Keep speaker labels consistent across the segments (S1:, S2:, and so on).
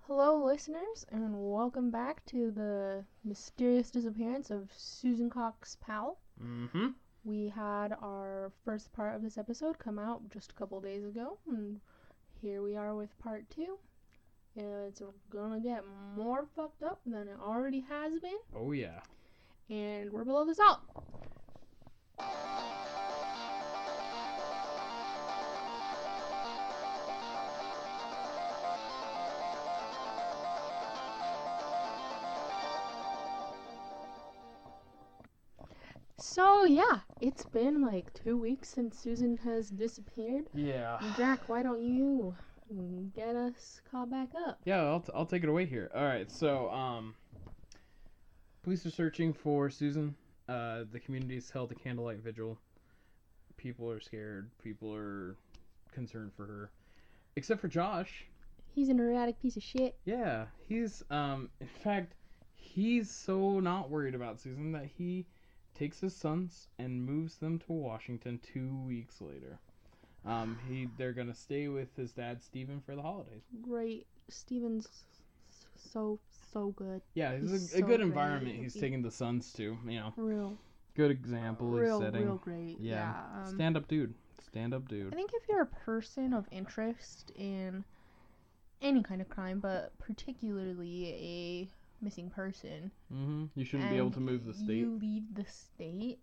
S1: Hello, listeners, and welcome back to the mysterious disappearance of Susan Cox Powell.
S2: Mm-hmm.
S1: We had our first part of this episode come out just a couple days ago, and here we are with part 2. It's gonna get more fucked up than it already has been,
S2: Oh, yeah.
S1: and we're below this out. So, yeah, it's been like 2 weeks since Susan has disappeared.
S2: Yeah.
S1: Jack, why don't you get us caught back up?
S2: Yeah, I'll take it away here. All right, so, police are searching for Susan. The community's held a candlelight vigil. People are scared. People are concerned for her. Except for Josh.
S1: He's an erratic piece of shit.
S2: Yeah, he's, in fact, he's so not worried about Susan that he takes his sons and moves them to Washington 2 weeks later. They're gonna stay with his dad, Stephen, for the holidays.
S1: Great. Steven's so good.
S2: Yeah, he's
S1: He's
S2: a
S1: so
S2: good
S1: great.
S2: environment he's taking the sons to,
S1: Real
S2: Good example he's setting.
S1: real great.
S2: Yeah.
S1: Yeah.
S2: Stand-up dude.
S1: I think if you're a person of interest in any kind of crime, but particularly a missing person,
S2: You shouldn't be able to move the state.
S1: you leave the state,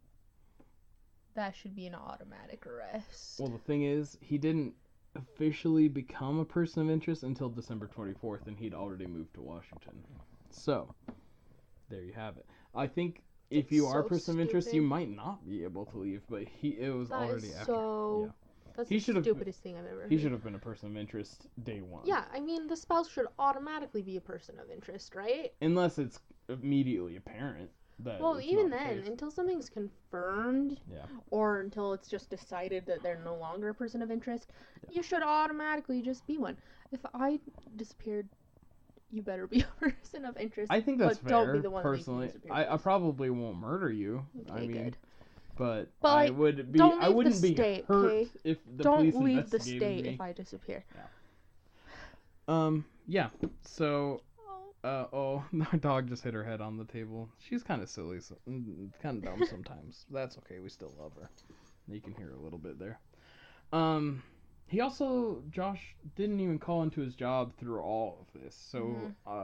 S1: that should be an automatic arrest.
S2: Well, the thing is, he didn't officially become a person of interest until December 24th, and he'd already moved to Washington. So, there you have it. I think if you are a person of interest, you might not be able to leave, but it was
S1: That
S2: already
S1: is
S2: after.
S1: so...
S2: Yeah.
S1: That's
S2: He
S1: the
S2: should've-
S1: stupidest thing I've ever heard.
S2: He should have been a person of interest day one.
S1: Yeah, I mean, the spouse should automatically be a person of interest, right?
S2: Unless it's immediately apparent that
S1: Well,
S2: it's
S1: even
S2: not the
S1: then,
S2: case.
S1: until something's confirmed,
S2: Yeah.
S1: or until it's just decided that they're no longer a person of interest, you should automatically just be one. If I disappeared, you better be a person of interest.
S2: I think that's
S1: but
S2: fair,
S1: don't be the one
S2: personally.
S1: making you
S2: I
S1: disappear.
S2: probably won't murder you.
S1: Okay, good.
S2: But
S1: But,
S2: I
S1: like,
S2: would be.
S1: don't
S2: I
S1: leave
S2: wouldn't
S1: the
S2: be
S1: state,
S2: hurt
S1: okay?
S2: if the
S1: Don't
S2: police
S1: leave the
S2: investigated
S1: state
S2: me.
S1: if I disappear.
S2: Yeah. So, my dog just hit her head on the table. She's kind of silly, kind of dumb sometimes. That's okay. We still love her. You can hear a little bit there. Josh didn't even call into his job through all of this. So,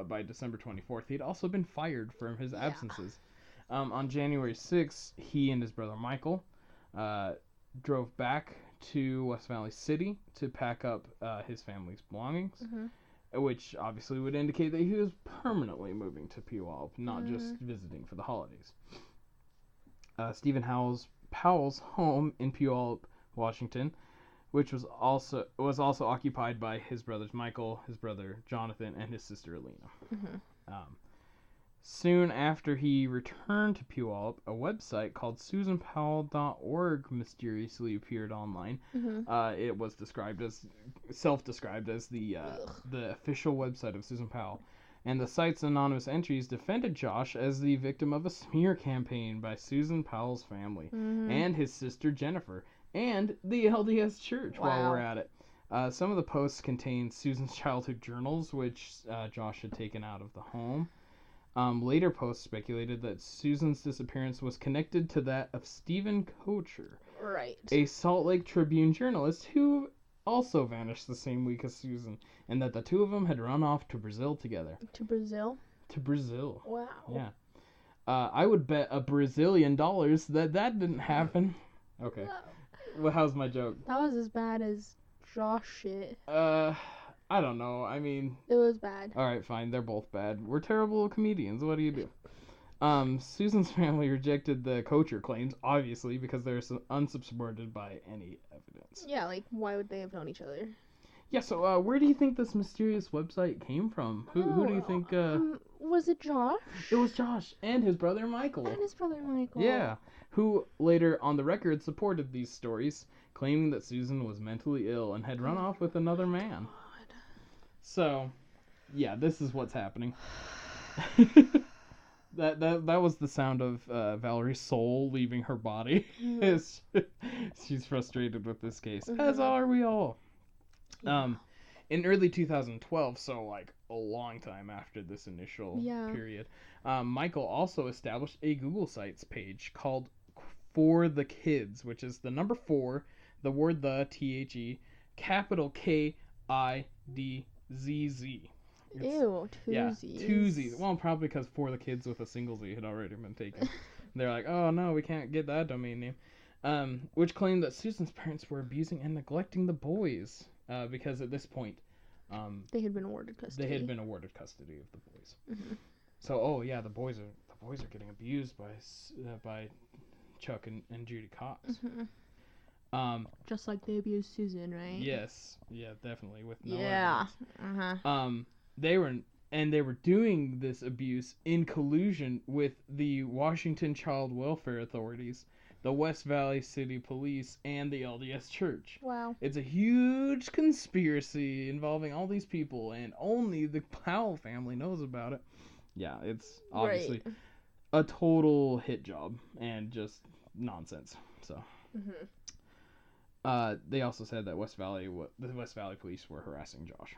S2: by December 24th, he'd also been fired from his absences. On January 6th, he and his brother Michael drove back to West Valley City to pack up his family's belongings, which obviously would indicate that he was permanently moving to Puyallup, not just visiting for the holidays. Stephen Powell's home in Puyallup, Washington, which was also occupied by his brothers Michael, his brother Jonathan, and his sister Alina. Soon after he returned to Puyallup, a website called SusanPowell.org mysteriously appeared online. It was self-described as the official website of Susan Powell. And the site's anonymous entries defended Josh as the victim of a smear campaign by Susan Powell's family and his sister Jennifer and the LDS Church.
S1: Wow.
S2: While we're at it. Some of the posts contained Susan's childhood journals, which Josh had taken out of the home. Later posts speculated that Susan's disappearance was connected to that of Stephen Kocher,
S1: Right.
S2: a Salt Lake Tribune journalist who also vanished the same week as Susan, and that the two of them had run off to Brazil together.
S1: To Brazil?
S2: To Brazil.
S1: Wow.
S2: Yeah. I would bet $1 Brazilian that didn't happen. Okay. Well, how's my joke?
S1: That was as bad as Josh shit.
S2: I don't know. I mean...
S1: It was bad.
S2: Alright, fine. They're both bad. We're terrible comedians. What do you do? Susan's family rejected the Kocher claims, obviously, because they're unsupported by any evidence.
S1: Yeah, like, why would they have known each other?
S2: Yeah, so where do you think this mysterious website came from? Who do you think...
S1: Was it Josh?
S2: It was Josh and his brother Michael.
S1: And his brother Michael.
S2: Yeah, who later on the record supported these stories, claiming that Susan was mentally ill and had run off with another man.
S1: God.
S2: So, yeah, this is what's happening. That was the sound of Valerie's soul leaving her body. She's frustrated with this case, as are we all. In early 2012, so like a long time after this initial period, Michael also established a Google Sites page called For the Kids, which is the number 4, the word THE, capital KIDZZ.
S1: Ew, two Z's.
S2: 2 Z's. Well, probably because For the Kids with a single Z had already been taken. They're like, oh no, we can't get that domain name. Which claimed that Susan's parents were abusing and neglecting the boys, because at this point,
S1: they had been awarded custody.
S2: They had been awarded custody of the boys.
S1: Mm-hmm.
S2: So, the boys are getting abused by Chuck and Judy Cox.
S1: Mm-hmm. Just like they abused Susan, right?
S2: Yes, definitely with no evidence. They were doing this abuse in collusion with the Washington Child Welfare Authorities, the West Valley City Police, and the LDS Church.
S1: Wow.
S2: It's a huge conspiracy involving all these people, and only the Powell family knows about it. Yeah, it's obviously a total hit job and just nonsense. So. Mm-hmm. They also said that the West Valley Police were harassing Josh.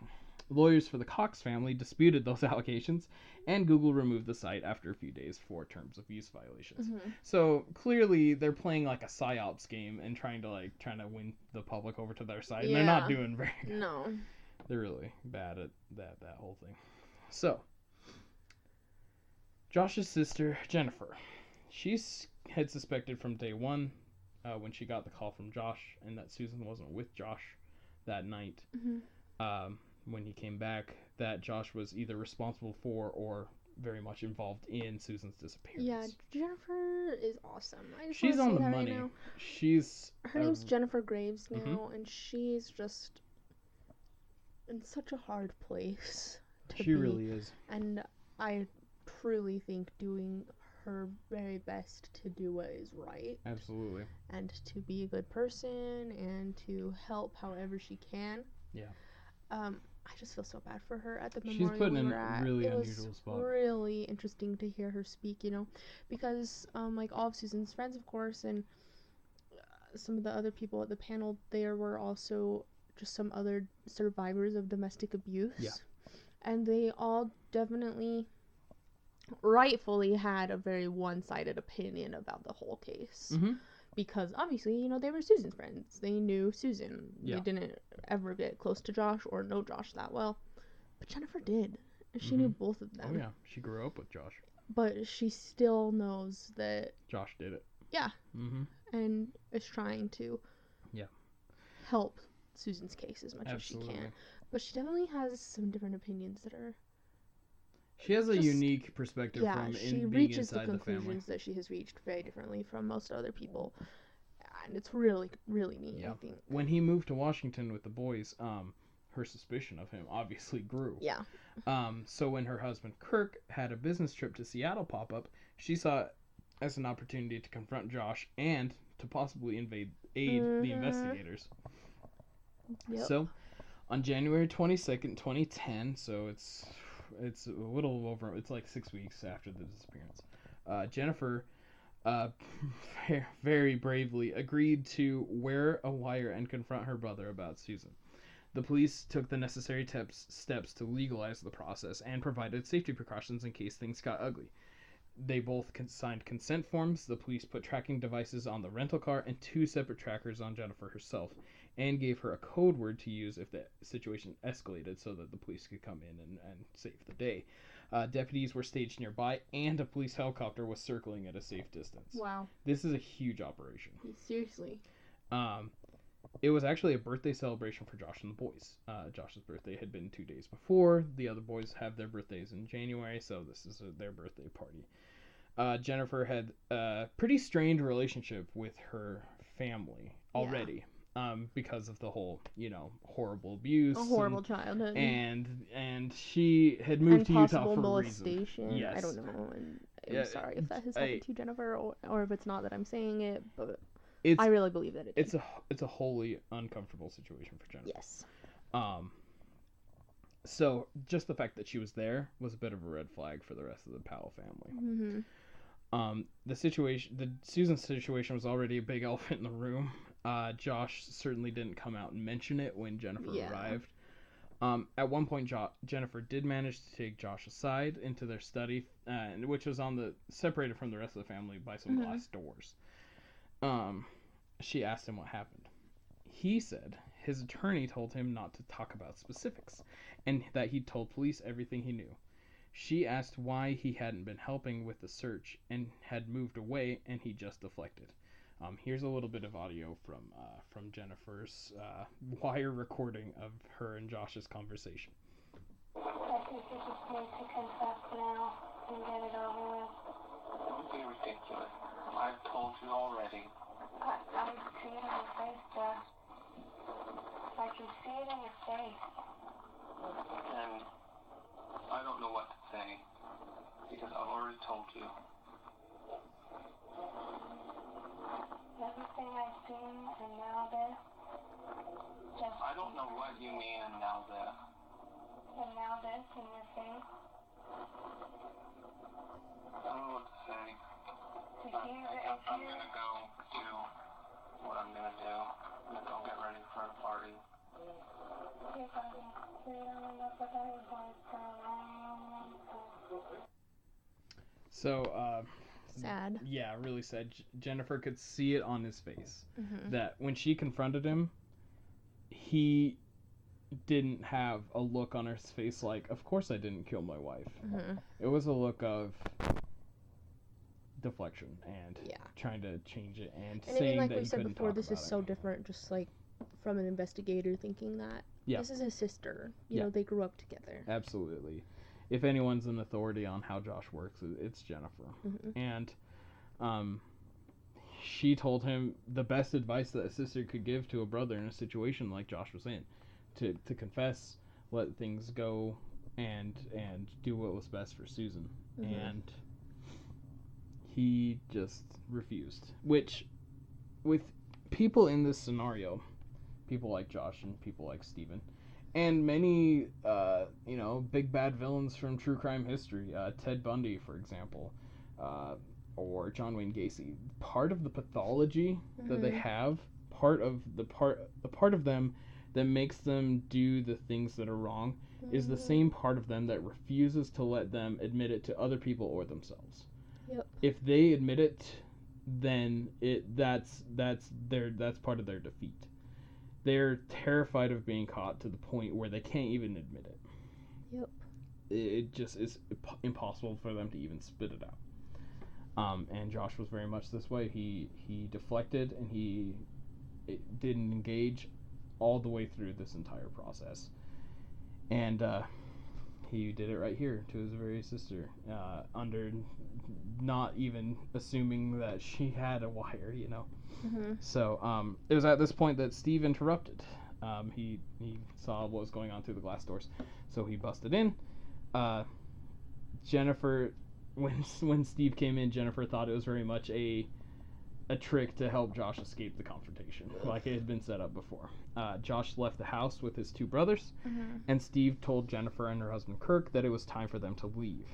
S2: Lawyers for the Cox family disputed those allegations, and Google removed the site after a few days for terms of use violations. Mm-hmm. So clearly, they're playing like a psyops game and trying to win the public over to their side. Yeah. And they're not doing very good.
S1: No,
S2: they're really bad at that whole thing. So, Josh's sister Jennifer, she had suspected from day one, when she got the call from Josh, and that Susan wasn't with Josh that night. Mm-hmm. When he came back, that Josh was either responsible for or very much involved in Susan's disappearance.
S1: Yeah, Jennifer is awesome.
S2: She's on the money.
S1: Her name's Jennifer Graves now, mm-hmm. and she's just in such a hard place to be.
S2: Really is.
S1: And I truly think doing her very best to do what is right.
S2: Absolutely.
S1: And to be a good person and to help however she can.
S2: Yeah.
S1: I just feel so bad for her at the memorial.
S2: She's put in a really unusual spot.
S1: It was really interesting to hear her speak, because like all of Susan's friends, of course, and some of the other people at the panel, there were also just some other survivors of domestic abuse.
S2: Yeah.
S1: And they all definitely rightfully had a very one-sided opinion about the whole case.
S2: Mm-hmm.
S1: Because obviously, they were Susan's friends. They knew Susan. Yeah. They didn't ever get close to Josh or know Josh that well. But Jennifer did. She mm-hmm. knew both of them.
S2: Oh, yeah. She grew up with Josh.
S1: But she still knows that
S2: Josh did it.
S1: Yeah.
S2: Mm-hmm.
S1: And is trying to help Susan's case as much
S2: Absolutely.
S1: As she can. But she definitely has some different opinions that are...
S2: She has a unique perspective from being inside the family.
S1: Yeah, she reaches the conclusions that she has reached very differently from most other people. And it's really, really neat, I think.
S2: When he moved to Washington with the boys, her suspicion of him obviously grew.
S1: Yeah.
S2: So when her husband Kirk had a business trip to Seattle pop up, she saw it as an opportunity to confront Josh and to possibly aid the investigators. Yep. So, on January 22nd, 2010, so it's a little over, it's like 6 weeks after the disappearance, Jennifer very bravely agreed to wear a wire and confront her brother about Susan. The police took the necessary steps to legalize the process and provided safety precautions in case things got ugly. They both signed consent forms. The police put tracking devices on the rental car and 2 separate trackers on Jennifer herself, and gave her a code word to use if the situation escalated so that the police could come in and save the day. Deputies were staged nearby, and a police helicopter was circling at a safe distance.
S1: Wow.
S2: This is a huge operation.
S1: Seriously.
S2: It was actually a birthday celebration for Josh and the boys. Josh's birthday had been 2 days before. The other boys have their birthdays in January, so this is their birthday party. Jennifer had a pretty strained relationship with her family already. Yeah. Because of the whole, horrible abuse.
S1: A horrible childhood.
S2: And she had moved to Utah for
S1: molestation.
S2: a reason. Yes.
S1: I don't know. I'm sorry if that has happened to you, Jennifer, or if it's not that I'm saying it, but I really believe that it did.
S2: It's a wholly uncomfortable situation for Jennifer.
S1: Yes.
S2: So just the fact that she was there was a bit of a red flag for the rest of the Powell family.
S1: Mm-hmm.
S2: The Susan situation was already a big elephant in the room. Josh certainly didn't come out and mention it when Jennifer arrived. At one point, Jennifer did manage to take Josh aside into their study, which was separated from the rest of the family by some glass doors. She asked him what happened. He said his attorney told him not to talk about specifics, and that he'd told police everything he knew. She asked why he hadn't been helping with the search and had moved away, and he just deflected. Here's a little bit of audio from Jennifer's wire recording of her and Josh's conversation.
S3: I think you just need to confess now and get it over with.
S4: Don't be ridiculous. I've told you already.
S3: I see it in your face, Jeff. I can see it in your face.
S4: And I don't know what to say because I've already told you.
S3: Everything I've seen and now this, just...
S4: I don't know what you mean and now this.
S3: And now this in your face.
S4: I don't know what to say. I'm gonna go do what I'm gonna do. I'm gonna go get ready for a party.
S3: You're going to remember that your voice for a long time.
S2: So,
S1: sad.
S2: Yeah, really sad. Jennifer could see it on his face. That when she confronted him, he didn't have a look on his face like, of course I didn't kill my wife. It was a look of deflection and trying to change it and saying
S1: I mean, like
S2: that
S1: we
S2: he
S1: said
S2: couldn't
S1: before,
S2: talk
S1: this is
S2: about
S1: so
S2: it.
S1: different, just like from an investigator thinking that this is his sister. You know, they grew up together.
S2: Absolutely. If anyone's an authority on how Josh works, it's Jennifer. And she told him the best advice that a sister could give to a brother in a situation like Josh was in, to confess, let things go, and do what was best for Susan. And he just refused. Which, with people in this scenario, people like Josh and people like Steven, and many, big bad villains from true crime history, Ted Bundy, for example, or John Wayne Gacy. Part of the pathology that they have, part of them that makes them do the things that are wrong, is the same part of them that refuses to let them admit it to other people or themselves. If they admit it, then that's part of their defeat. They're terrified of being caught to the point where they can't even admit it. It just is impossible for them to even spit it out. And Josh was very much this way. He deflected and he didn't engage all the way through this entire process. And he did it right here to his very sister, under not even assuming that she had a wire, So it was at this point that Steve interrupted. He saw what was going on through the glass doors, so he busted in. Jennifer, when Steve came in, Jennifer thought it was very much a trick to help Josh escape the confrontation, like it had been set up before. Josh left the house with his two brothers, and Steve told Jennifer and her husband Kirk that it was time for them to leave.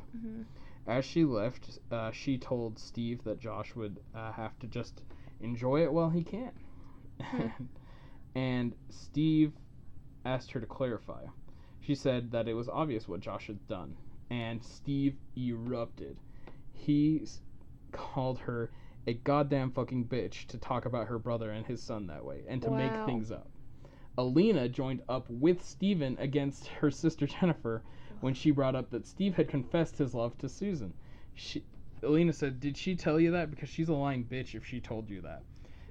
S2: As she left, she told Steve that Josh would have to just enjoy it while he can. And Steve asked her to clarify. She said that it was obvious what Josh had done, and Steve erupted. He called her a goddamn fucking bitch to talk about her brother and his son that way, and to make things up. Alina joined up with Steven against her sister Jennifer when she brought up that Steve had confessed his love to Susan. Alina said, "Did she tell you that? Because she's a lying bitch if she told you that."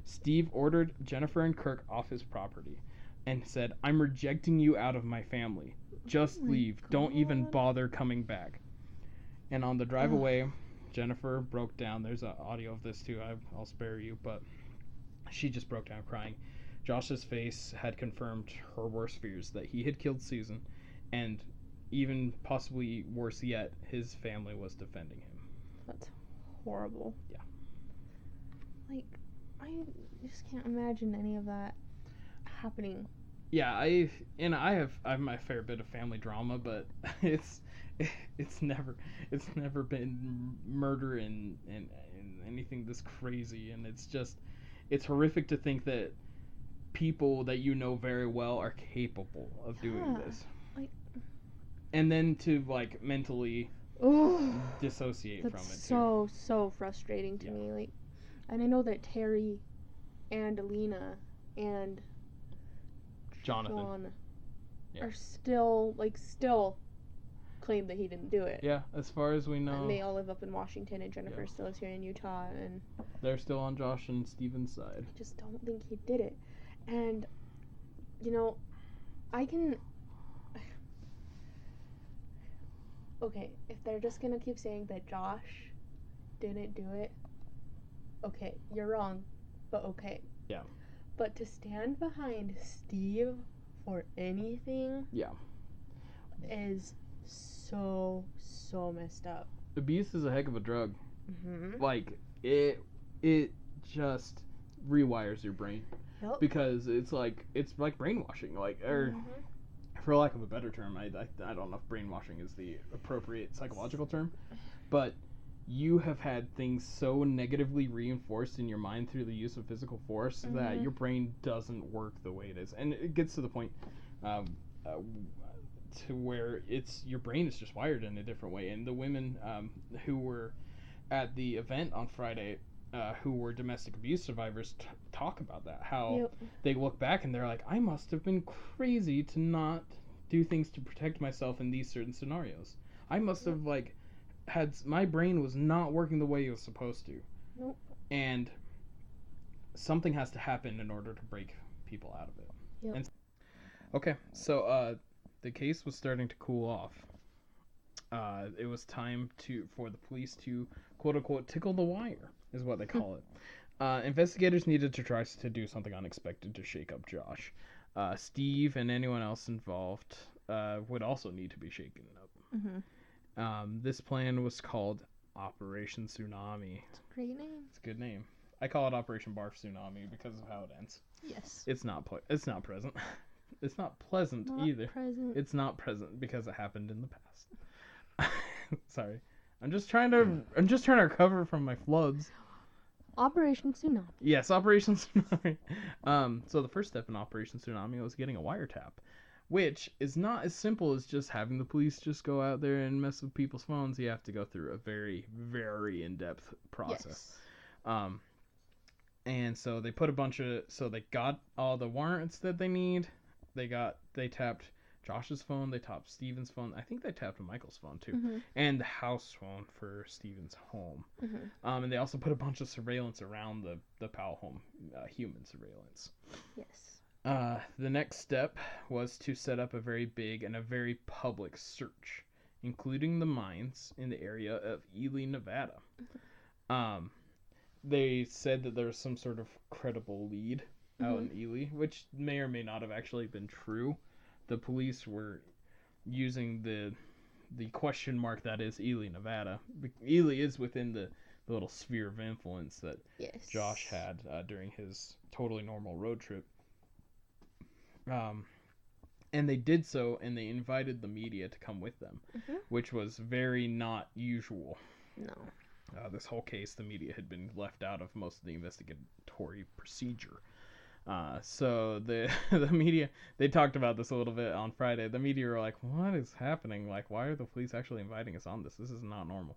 S2: Steve ordered Jennifer and Kirk off his property and said, "I'm rejecting you out of my family. Just leave. Don't even bother coming back." And on the drive away, Jennifer broke down. There's an audio of this too. I'll spare you, but she just broke down crying. Josh's face had confirmed her worst fears, that he had killed Susan, and even possibly worse yet, his family was defending him.
S1: That's horrible.
S2: Yeah.
S1: Like, I just can't imagine any of that happening.
S2: Yeah, I have my fair bit of family drama, but it's never been murder and anything this crazy, and it's horrific to think that people that you know very well are capable of doing this. and then to like mentally
S1: Ooh,
S2: dissociate from
S1: that's
S2: it
S1: so frustrating to
S2: Yeah.
S1: me. Like, and I know that Terry and Alina and
S2: Jonathan.
S1: John
S2: Yeah.
S1: are still claim that he didn't do it.
S2: Yeah, as far as we know,
S1: And they all live up in Washington, and Jennifer still is here in Utah, and
S2: they're still on Josh and Steven's side.
S1: I just don't think he did it. And, you know, I can... Okay, if they're just gonna keep saying that Josh didn't do it, okay, you're wrong, but okay.
S2: Yeah.
S1: But to stand behind Steve for anything
S2: Yeah.
S1: is so messed up.
S2: Abuse is a heck of a drug.
S1: Mm-hmm.
S2: Like, it just rewires your brain.
S1: Yep.
S2: Because it's like brainwashing. Like, or for lack of a better term, I don't know if brainwashing is the appropriate psychological term, but you have had things so negatively reinforced in your mind through the use of physical force that your brain doesn't work the way it is, and it gets to the point to where your brain is just wired in a different way. And the women who were at the event on Friday, who were domestic abuse survivors, talk about that, how they look back and they're like, I must have been crazy to not do things to protect myself in these certain scenarios. I must have my brain was not working the way it was supposed to.
S1: Nope.
S2: And something has to happen in order to break people out of it.
S1: Yep.
S2: And okay, so the case was starting to cool off. It was time for the police to quote unquote tickle the wire, is what they call it. Investigators needed to try to do something unexpected to shake up Josh. Steve and anyone else involved would also need to be shaken up. This plan was called Operation Tsunami.
S1: It's a great name.
S2: It's a good name. I call it Operation Barf Tsunami because of how it ends.
S1: Yes.
S2: It's not present. It's not pleasant
S1: Not
S2: either.
S1: present.
S2: It's not present because it happened in the past. Sorry. I'm just trying to recover from my floods.
S1: Operation Tsunami.
S2: Yes, Operation Tsunami. So the first step in Operation Tsunami was getting a wiretap, which is not as simple as just having the police just go out there and mess with people's phones. You have to go through a very, very in-depth process.
S1: Yes.
S2: And so they they got all the warrants that they need. They tapped Josh's phone, they tapped Steven's phone. I think they tapped Michael's phone too, and the house phone for Steven's home. And they also put a bunch of surveillance around the Powell home, human surveillance.
S1: Yes.
S2: The next step was to set up a very big and a very public search, including the mines in the area of Ely, Nevada. They said that there was some sort of credible lead out in Ely, which may or may not have actually been true. The police were using the question mark that is Ely, Nevada. Ely is within the little sphere of influence that Josh had during his totally normal road trip. And they did so, and they invited the media to come with them, which was very not usual.
S1: No.
S2: This whole case, the media had been left out of most of the investigatory procedure. So the media, they talked about this a little bit on Friday. The media were like, what is happening? Like, why are the police actually inviting us on this? This is not normal.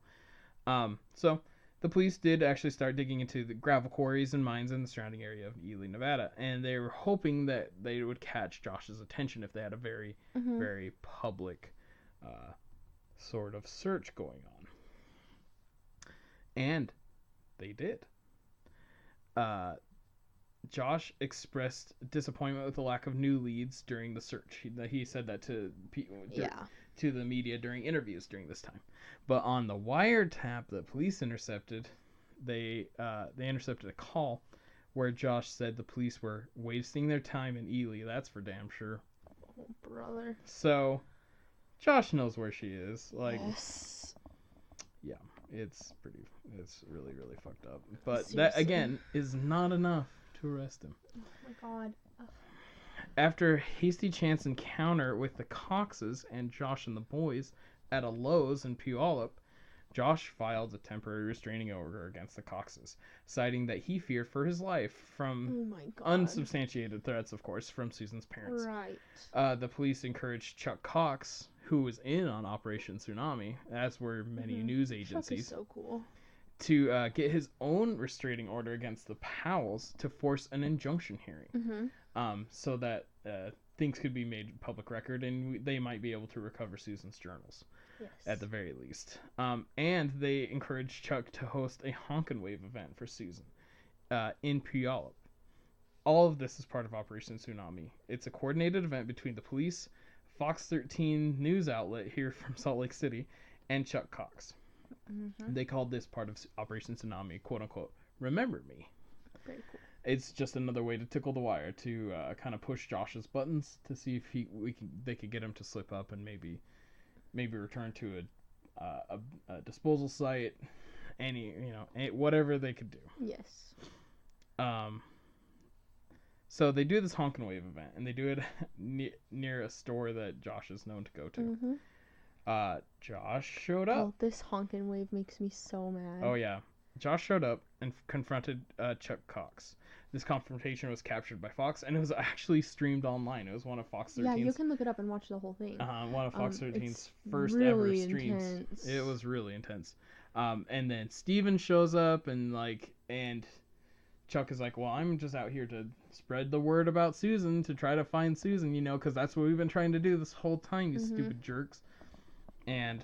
S2: So the police did actually start digging into the gravel quarries and mines in the surrounding area of Ely, Nevada. And they were hoping that they would catch Josh's attention if they had a very, very public sort of search going on. And they did. Josh expressed disappointment with the lack of new leads during the search. He said that to the media during interviews during this time. But on the wiretap that police intercepted, they intercepted a call where Josh said the police were wasting their time in Ely. That's for damn sure.
S1: Oh, brother.
S2: So, Josh knows where she is. Like,
S1: yes.
S2: Yeah, it's really, really fucked up. But
S1: Seriously.
S2: That, again, is not enough to arrest him.
S1: Oh my god.
S2: After a hasty chance encounter with the Coxes and Josh and the boys at a Lowe's in Puyallup, Josh filed a temporary restraining order against the Coxes, citing that he feared for his life from
S1: Oh my god.
S2: unsubstantiated threats, of course, from Susan's parents.
S1: Right.
S2: The police encouraged Chuck Cox, who was in on Operation Tsunami, as were many news
S1: Chuck is
S2: agencies,
S1: so cool.
S2: to get his own restraining order against the Powells to force an injunction hearing, so that things could be made public record and they might be able to recover Susan's journals.
S1: Yes.
S2: At the very least. And they encouraged Chuck to host a honk and wave event for Susan in Puyallup. All of this is part of Operation Tsunami. It's a coordinated event between the police, Fox 13 news outlet here from Salt Lake City, and Chuck Cox. They called this part of Operation Tsunami, quote unquote, Remember Me.
S1: Very cool.
S2: It's just another way to tickle the wire, to kind of push Josh's buttons to see if they could get him to slip up and maybe return to a disposal site, whatever they could do.
S1: Yes.
S2: So they do this honk and wave event, and they do it near a store that Josh is known to go to. Josh showed up.
S1: Oh, this honk and wave makes me so mad.
S2: Oh yeah, Josh showed up and confronted Chuck Cox. This confrontation was captured by Fox, and it was actually streamed online. It was one of Fox 13's...
S1: Yeah, you can look it up and watch the whole thing.
S2: One of Fox 13's first
S1: really
S2: ever streams.
S1: Intense.
S2: It was really intense. And then Steven shows up, and Chuck is like, well, I'm just out here to spread the word about Susan, to try to find Susan, because that's what we've been trying to do this whole time, you stupid jerks. And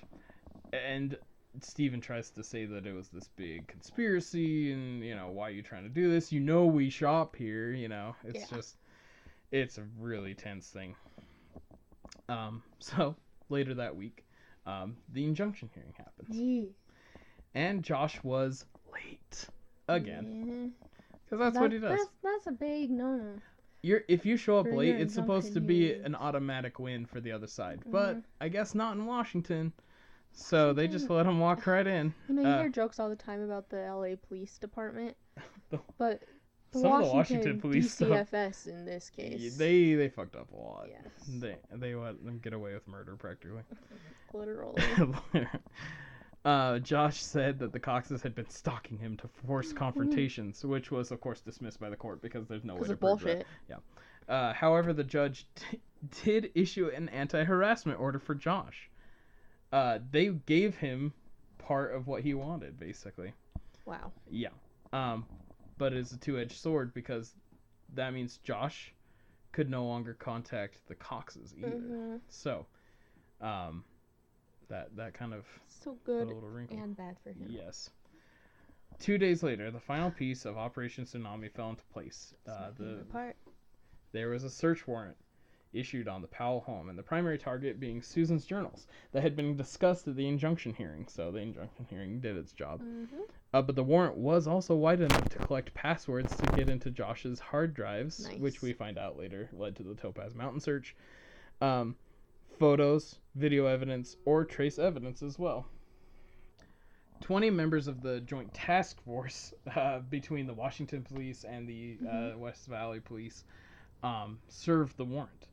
S2: Steven tries to say that it was this big conspiracy and, why are you trying to do this? We shop here, it's a really tense thing. So later that week, the injunction hearing happens. And Josh was late again. Because that's what he does.
S1: That's a big no-no.
S2: If you show up
S1: For
S2: late,
S1: your
S2: it's supposed to
S1: injunction
S2: be
S1: hearings.
S2: an automatic win for the other side. But I guess not in Washington. So they just let him walk right in.
S1: You hear jokes all the time about the LA Police Department, but the
S2: some of the Washington police stuff,
S1: DCFS in this case.
S2: they fucked up a lot.
S1: Yes.
S2: They let them get away with murder practically.
S1: Literally.
S2: Josh said that the Coxes had been stalking him to force confrontations, which was of course dismissed by the court because there's no way to prove
S1: bullshit.
S2: that. Yeah. However, the judge did issue an anti-harassment order for Josh. They gave him part of what he wanted, basically.
S1: Wow.
S2: Yeah. But it's a two-edged sword because that means Josh could no longer contact the Coxes either. So, that kind of
S1: so good
S2: put a little wrinkle.
S1: and bad for him.
S2: Yes. 2 days later, the final piece of Operation Tsunami fell into place. There was a search warrant issued on the Powell home, and the primary target being Susan's journals that had been discussed at the injunction hearing. So the injunction hearing did its job. But the warrant was also wide enough to collect passwords to get into Josh's hard drives, which we find out later led to the Topaz Mountain search. Photos, video evidence, or trace evidence as well. 20 members of the joint task force between the Washington police and the West Valley police served the warrant.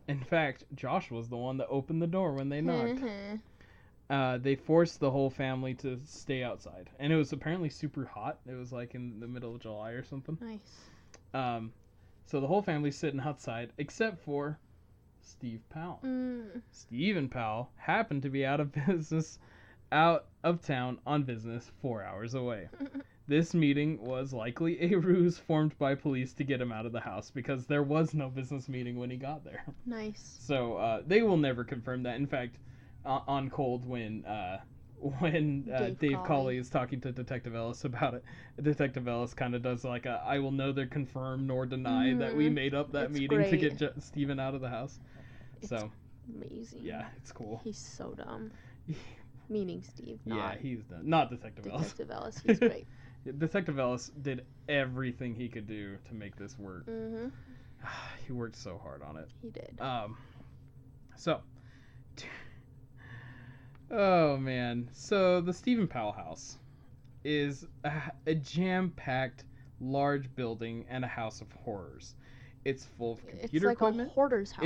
S2: In fact, Josh was the one that opened the door when they knocked. They forced the whole family to stay outside. And it was apparently super hot. It was like in the middle of July or something.
S1: Nice.
S2: So the whole family's sitting outside, except for Steve Powell. Stephen Powell happened to be out of town on business 4 hours away. This meeting was likely a ruse formed by police to get him out of the house because there was no business meeting when he got there.
S1: Nice.
S2: So they will never confirm that. In fact, on Cold, when Dave Cawley is talking to Detective Ellis about it, Detective Ellis kind of does like a, I will neither confirm nor deny that we made up that meeting to get Stephen out of the house.
S1: It's amazing.
S2: Yeah, it's cool.
S1: He's so dumb. Meaning Steve.
S2: Yeah, he's dumb. Not Detective Ellis.
S1: Detective Ellis, he's great.
S2: Detective Ellis did everything he could do to make this work. He worked so hard on it.
S1: He did.
S2: Oh man. So the Stephen Powell house is a jam-packed, large building and a house of horrors. It's full of computer equipment.
S1: It's like a hoarder's house.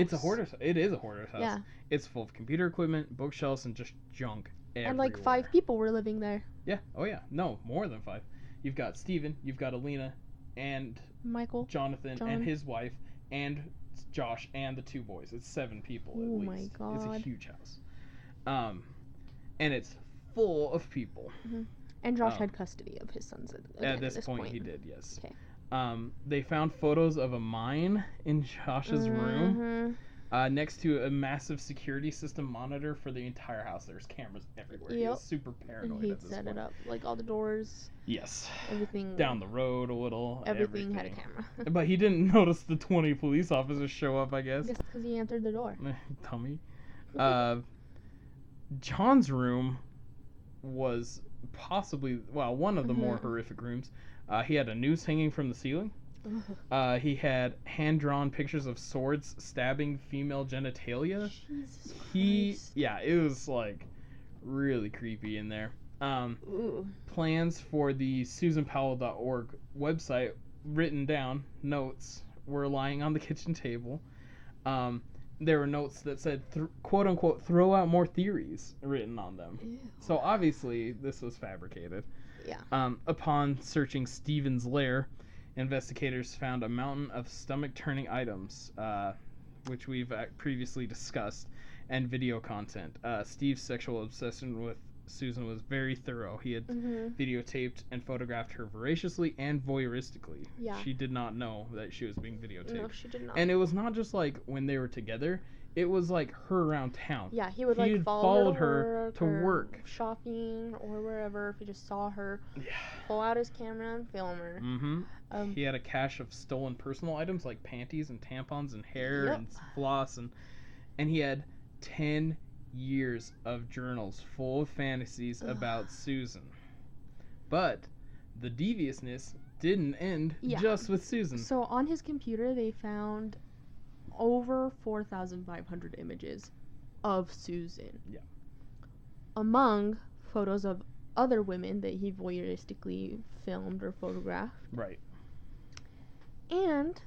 S2: It is a hoarder's house.
S1: Yeah.
S2: It's full of computer equipment, bookshelves, and just junk
S1: And like 5 people were living there.
S2: Yeah. Oh yeah. No, more than 5. You've got Steven, you've got Alina, and
S1: Michael,
S2: Jonathan,
S1: John.
S2: and his wife, and Josh, and the 2 boys. It's 7 people at
S1: Oh
S2: least.
S1: my God.
S2: It's a huge house. And it's full of people.
S1: Mm-hmm. And Josh had custody of his sons
S2: at this point. He did, yes.
S1: Okay.
S2: They found photos of a mine in Josh's room. Next to a massive security system monitor for the entire house. There's cameras everywhere. He was super paranoid
S1: and
S2: at this point.
S1: He set it up, like all the doors.
S2: Yes.
S1: Everything.
S2: Down the road a little.
S1: Everything had a camera.
S2: But he didn't notice the 20 police officers show up, I guess.
S1: Just because he answered the door.
S2: Dummy. John's room was possibly, one of the more horrific rooms. He had a noose hanging from the ceiling. He had hand-drawn pictures of swords stabbing female genitalia.
S1: Jesus Christ.
S2: Yeah, it was like really creepy in there. Plans for the SusanPowell.org website, written down notes, were lying on the kitchen table. There were notes that said, quote unquote, throw out more theories written on them.
S1: Ew.
S2: So obviously this was fabricated.
S1: Yeah.
S2: Upon searching Steven's lair, investigators found a mountain of stomach-turning items, which we've previously discussed, and video content. Steve's sexual obsession with Susan was very thorough. He had videotaped and photographed her voraciously and voyeuristically.
S1: Yeah.
S2: She did not know that she was being videotaped.
S1: No, she did not.
S2: And it was not just like when they were together. It was like her around town.
S1: Yeah, he would like follow her to work, shopping, or wherever. If he just saw her, pull out his camera and film her.
S2: He had a cache of stolen personal items like panties and tampons and hair and floss, and he had 10 years of journals full of fantasies about Susan. But the deviousness didn't end just with Susan.
S1: So on his computer, they found over 4,500 images of Susan.
S2: Yeah.
S1: Among photos of other women that he voyeuristically filmed or photographed.
S2: Right.
S1: And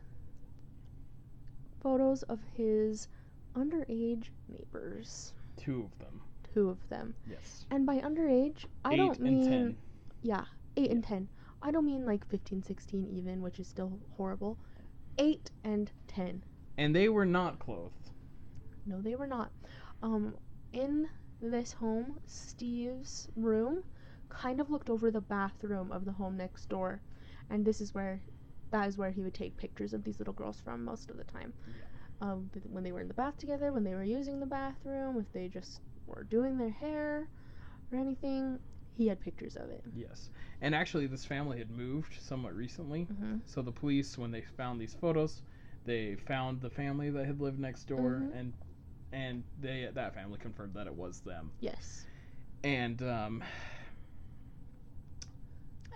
S1: photos of his underage neighbors.
S2: 2 of them.
S1: 2 of them.
S2: Yes.
S1: And by underage, I don't mean...
S2: 8 and 10.
S1: Yeah, 8 and 10. I don't mean like 15, 16 even, which is still horrible. 8 and 10.
S2: And they were not clothed.
S1: No, they were not. In this home, Steve's room kind of looked over the bathroom of the home next door. And that is where he would take pictures of these little girls from most of the time. Yeah. When they were in the bath together, when they were using the bathroom, if they just were doing their hair or anything, he had pictures of it.
S2: Yes. And actually, this family had moved somewhat recently. So the police, when they found these photos, they found the family that had lived next door, and that family confirmed that it was them.
S1: Yes.
S2: And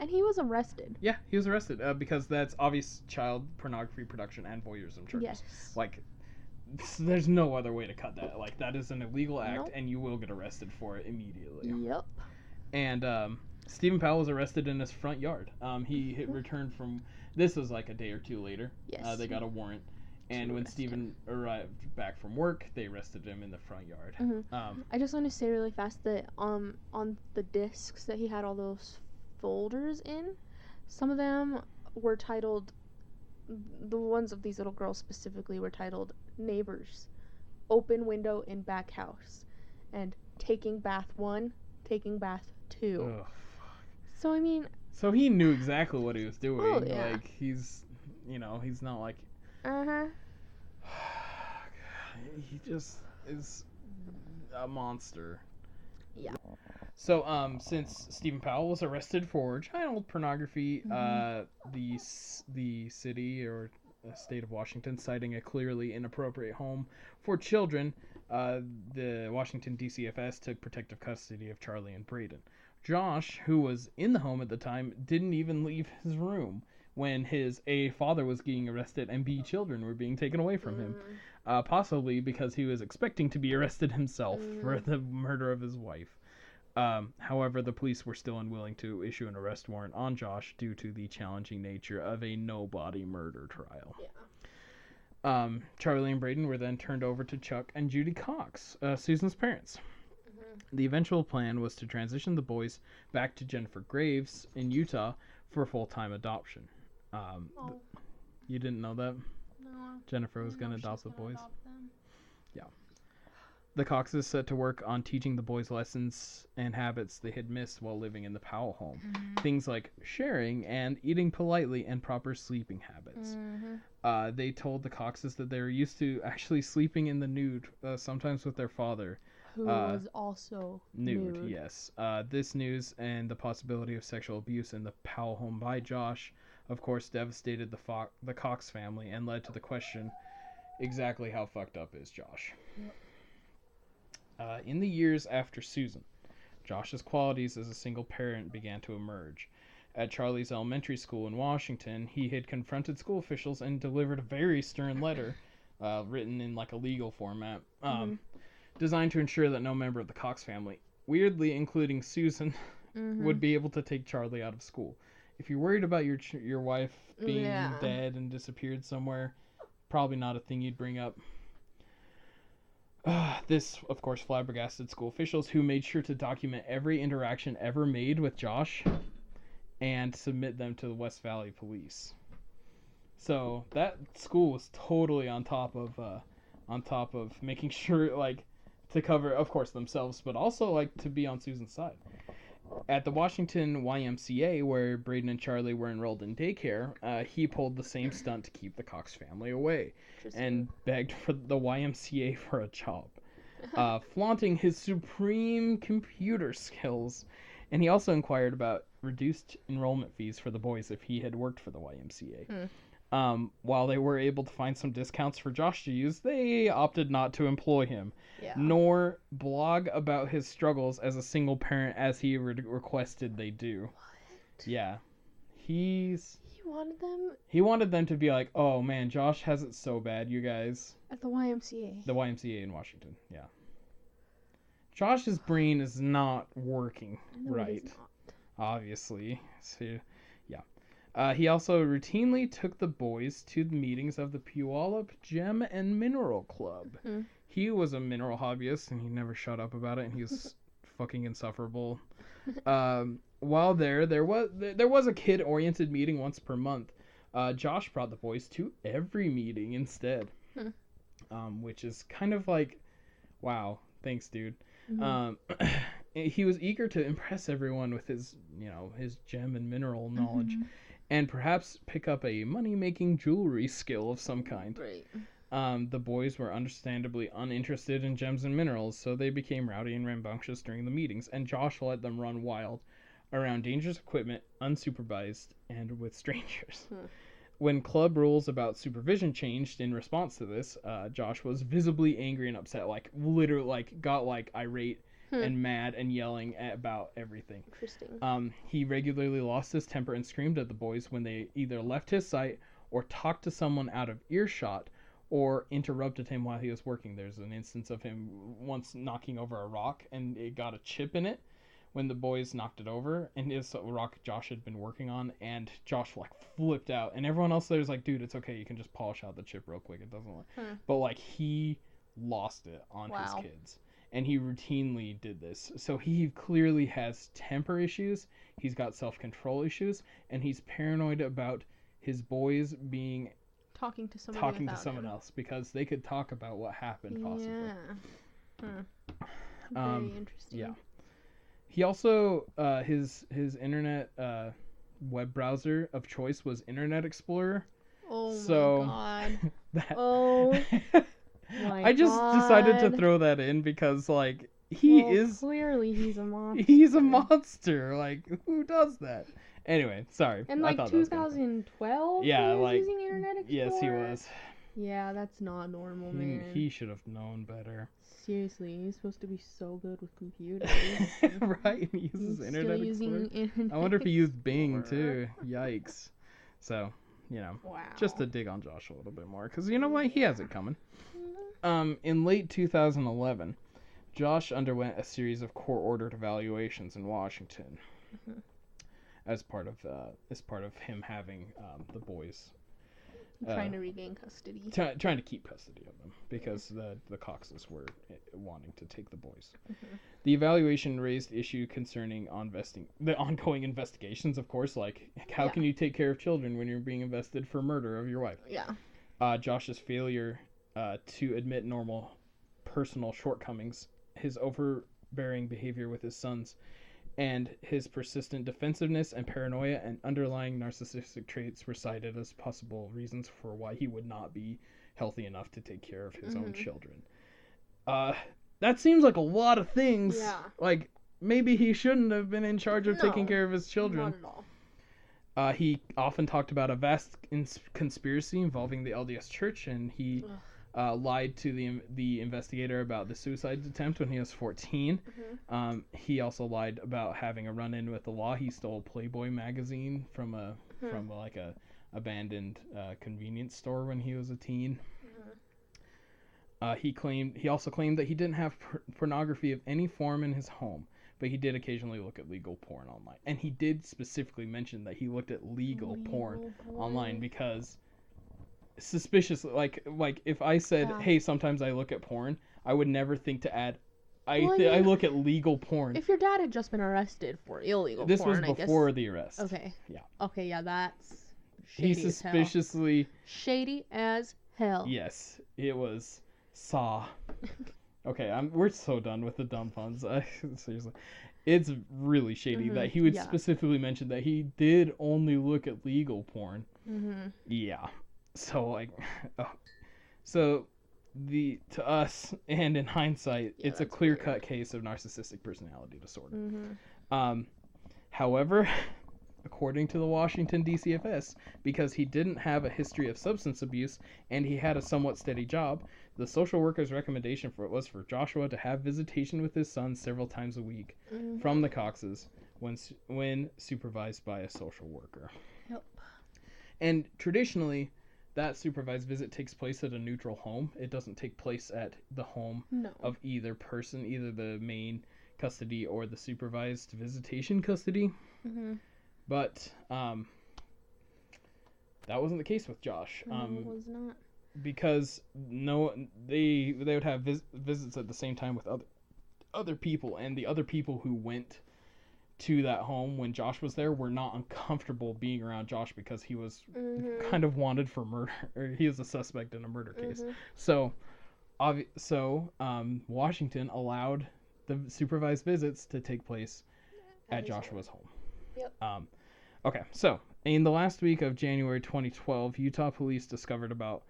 S1: he was arrested.
S2: Yeah, he was arrested because that's obvious child pornography production and voyeurism charges.
S1: Yes.
S2: Like, there's no other way to cut that. Like, that is an illegal act,
S1: Nope.
S2: and you will get arrested for it immediately.
S1: Yep.
S2: And Stephen Powell was arrested in his front yard. He had returned from... This was like a day or 2 later.
S1: Yes.
S2: They got a warrant. And when Stephen arrived back from work, they arrested him in the front yard.
S1: I just want to say really fast that on the discs that he had all those folders in, some of them were titled, the ones of these little girls specifically were titled Neighbors, Open Window in Back House, and Taking Bath 1, Taking Bath 2.
S2: Ugh.
S1: So, I mean...
S2: So he knew exactly what he was doing.
S1: Oh, yeah.
S2: Like, he's not like... He just is a monster.
S1: Yeah.
S2: So, since Stephen Powell was arrested for child pornography, the city or state of Washington citing a clearly inappropriate home for children, the Washington DCFS took protective custody of Charlie and Braden. Josh, who was in the home at the time, didn't even leave his room when his A, father was getting arrested, and B, children were being taken away from him. Possibly because he was expecting to be arrested himself for the murder of his wife. However, the police were still unwilling to issue an arrest warrant on Josh due to the challenging nature of a no-body murder trial.
S1: Yeah.
S2: Charlie and Braden were then turned over to Chuck and Judy Cox, Susan's parents. The eventual plan was to transition the boys back to Jennifer Graves in Utah for full-time adoption. You didn't know that?
S1: No.
S2: Jennifer was going to
S1: she's
S2: adopt the
S1: gonna
S2: boys?
S1: adopt them.
S2: The Coxes set to work on teaching the boys lessons and habits they had missed while living in the Powell home. Things like sharing and eating politely and proper sleeping habits. They told the Coxes that they were used to actually sleeping in the nude, sometimes with their father.
S1: Who was also nude.
S2: Yes. This news and the possibility of sexual abuse in the Powell home by Josh, of course, devastated the Cox family and led to the question, exactly how fucked up is Josh?
S1: Yep.
S2: In the years after Susan, Josh's qualities as a single parent began to emerge. At Charlie's elementary school in Washington, he had confronted school officials and delivered a very stern letter, written in like a legal format, designed to ensure that no member of the Cox family, weirdly including Susan, would be able to take Charlie out of school. If you're worried about your wife being dead and disappeared somewhere, probably not a thing you'd bring up. This, of course, flabbergasted school officials, who made sure to document every interaction ever made with Josh and submit them to the West Valley Police. So that school was totally on top of making sure, like, to cover, of course, themselves, but also like to be on Susan's side. At the Washington YMCA, where Braden and Charlie were enrolled in daycare, he pulled the same stunt to keep the Cox family away and begged for the YMCA for a job, flaunting his supreme computer skills. And he also inquired about reduced enrollment fees for the boys if he had worked for the YMCA. While they were able to find some discounts for Josh to use, they opted not to employ him, nor blog about his struggles as a single parent as he requested they do.
S1: What?
S2: Yeah.
S1: He wanted them?
S2: He wanted them to be like, oh man, Josh has it so bad, you guys.
S1: At the YMCA?
S2: The YMCA in Washington, yeah. Josh's brain is not working right.
S1: It is not.
S2: Obviously. So, yeah. He also routinely took the boys to the meetings of the Puyallup Gem and Mineral Club. He was a mineral hobbyist, and he never shut up about it, and he was fucking insufferable. While there was a kid-oriented meeting once per month. Josh brought the boys to every meeting instead, which is kind of like, wow, thanks, dude. He was eager to impress everyone with his gem and mineral knowledge, and perhaps pick up a money-making jewelry skill of some kind.
S1: Right.
S2: The boys were understandably uninterested in gems and minerals, so they became rowdy and rambunctious during the meetings, and Josh let them run wild around dangerous equipment, unsupervised, and with strangers. When club rules about supervision changed in response to this, Josh was visibly angry and upset, literally got irate and mad and yelling about everything.
S1: Interesting.
S2: He regularly lost his temper and screamed at the boys when they either left his sight or talked to someone out of earshot or interrupted him while he was working. There's an instance of him once knocking over a rock, and it got a chip in it when the boys knocked it over, and it's a rock Josh had been working on, and Josh flipped out, and everyone else there was like, dude, it's okay, you can just polish out the chip real quick, it doesn't but he lost it on his kids, and he routinely did this. So he clearly has temper issues, he's got self-control issues, and he's paranoid about his boys being talking to someone else, because they could talk about what happened possibly.
S1: Very interesting.
S2: Yeah. He also his internet web browser of choice was Internet Explorer.
S1: Oh
S2: so
S1: my god.
S2: I just decided to throw that in because
S1: clearly he's a monster.
S2: He's a monster. Who does that? Anyway, sorry.
S1: And 2012,
S2: yeah,
S1: he was using Internet Explorer?
S2: Yes, he was.
S1: Yeah, that's not normal, man.
S2: He should have known better.
S1: Seriously, he's supposed to be so good with computers.
S2: Right? He uses Internet Explorer. I wonder if he used Bing too. Yikes. So,
S1: wow.
S2: Just to dig on Josh a little bit more, because you know what? He has it coming. In late 2011, Josh underwent a series of court-ordered evaluations in Washington. As part of him having the boys.
S1: Trying to regain custody.
S2: Trying to keep custody of them because the Coxes were wanting to take the boys.
S1: Mm-hmm.
S2: The evaluation raised issue concerning the ongoing investigations, of course, like how can you take care of children when you're being invested for murder of your wife?
S1: Yeah.
S2: Josh's failure to admit normal personal shortcomings, his overbearing behavior with his sons, and his persistent defensiveness and paranoia and underlying narcissistic traits were cited as possible reasons for why he would not be healthy enough to take care of his own children. That seems like a lot of things.
S1: Yeah.
S2: Like, maybe he shouldn't have been in charge of taking care of his children.
S1: Not at all.
S2: He often talked about a vast conspiracy involving the LDS Church, and he lied to the investigator about the suicide attempt when he was 14.
S1: Mm-hmm.
S2: He also lied about having a run-in with the law. He stole a Playboy magazine from a abandoned convenience store when he was a teen. He also claimed that he didn't have pornography of any form in his home, but he did occasionally look at legal porn online. And he did specifically mention that he looked at legal porn online because suspiciously, like if I said, hey, sometimes I look at porn, I would never think to add, I look at legal porn.
S1: If your dad had just been arrested for illegal
S2: this
S1: porn,
S2: was before the arrest.
S1: Okay.
S2: Yeah.
S1: Okay, yeah, that's shady
S2: he suspiciously...
S1: Shady as hell.
S2: Yes, it was Saw. Okay, we're so done with the dumb puns. Seriously. It's really shady that he would specifically mention that he did only look at legal porn.
S1: Mm-hmm.
S2: Yeah. So, like... So, to us, and in hindsight, it's a clear-cut case of narcissistic personality disorder.
S1: Mm-hmm.
S2: However... According to the Washington DCFS, because he didn't have a history of substance abuse and he had a somewhat steady job, the social worker's recommendation was for Joshua to have visitation with his son several times a week from the Coxes when supervised by a social worker.
S1: Yep.
S2: And traditionally, that supervised visit takes place at a neutral home. It doesn't take place at the home of either person, either the main custody or the supervised visitation custody.
S1: Mm-hmm.
S2: But that wasn't the case with Josh.
S1: It was not.
S2: Because they would have visits at the same time with other people, and the other people who went to that home when Josh was there were not uncomfortable being around Josh because he was kind of wanted for murder, or he was a suspect in a murder case. So Washington allowed the supervised visits to take place at Joshua's home.
S1: Yep.
S2: Okay, so in the last week of January 2012, Utah police discovered about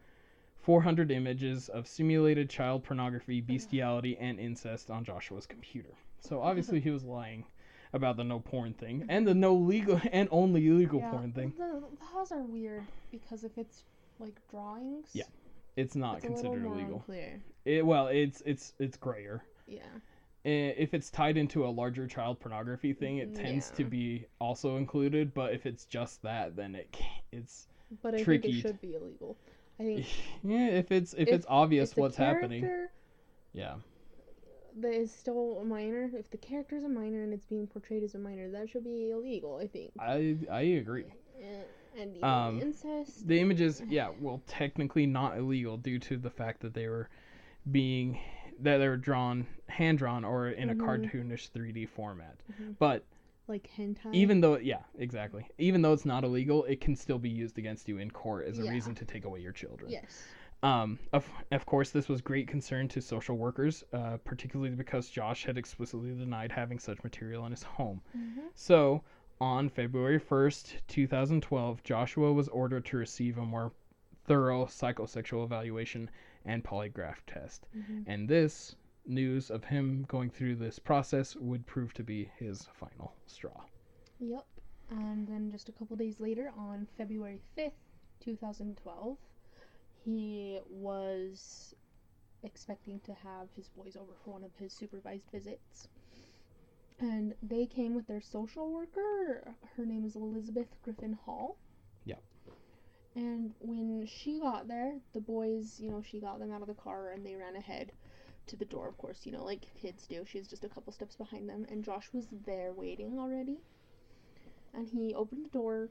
S2: 400 images of simulated child pornography, bestiality, and incest on Joshua's computer. So obviously he was lying about the no porn thing and the no legal and only legal porn thing.
S1: The laws are weird because if it's like drawings,
S2: it's not considered illegal.
S1: Unclear.
S2: It's grayer.
S1: Yeah.
S2: If it's tied into a larger child pornography thing, it tends to be also included. But if it's just that, then it's
S1: But I
S2: tricky.
S1: think it should be illegal. I think.
S2: Yeah, if it's obvious what's happening. Yeah.
S1: That is still a minor. If the character's a minor and it's being portrayed as a minor, that should be illegal. I think.
S2: I agree.
S1: And the incest.
S2: The images, technically not illegal due to the fact that they were hand drawn or in a cartoonish 3D format. But
S1: like hentai.
S2: Even though it's not illegal, it can still be used against you in court as a reason to take away your children.
S1: Yes.
S2: Of course, this was great concern to social workers, particularly because Josh had explicitly denied having such material in his home. So, on February 1st, 2012, Joshua was ordered to receive a more thorough psychosexual evaluation and polygraph test. And this news of him going through this process would prove to be his final straw.
S1: Yep. And then just a couple days later, on February 5th, 2012, he was expecting to have his boys over for one of his supervised visits. And they came with their social worker. Her name is Elizabeth Griffin Hall.
S2: Yeah.
S1: And when she got there, the boys, she got them out of the car and they ran ahead to the door, of course, like kids do. She was just a couple steps behind them, and Josh was there waiting already. And he opened the door,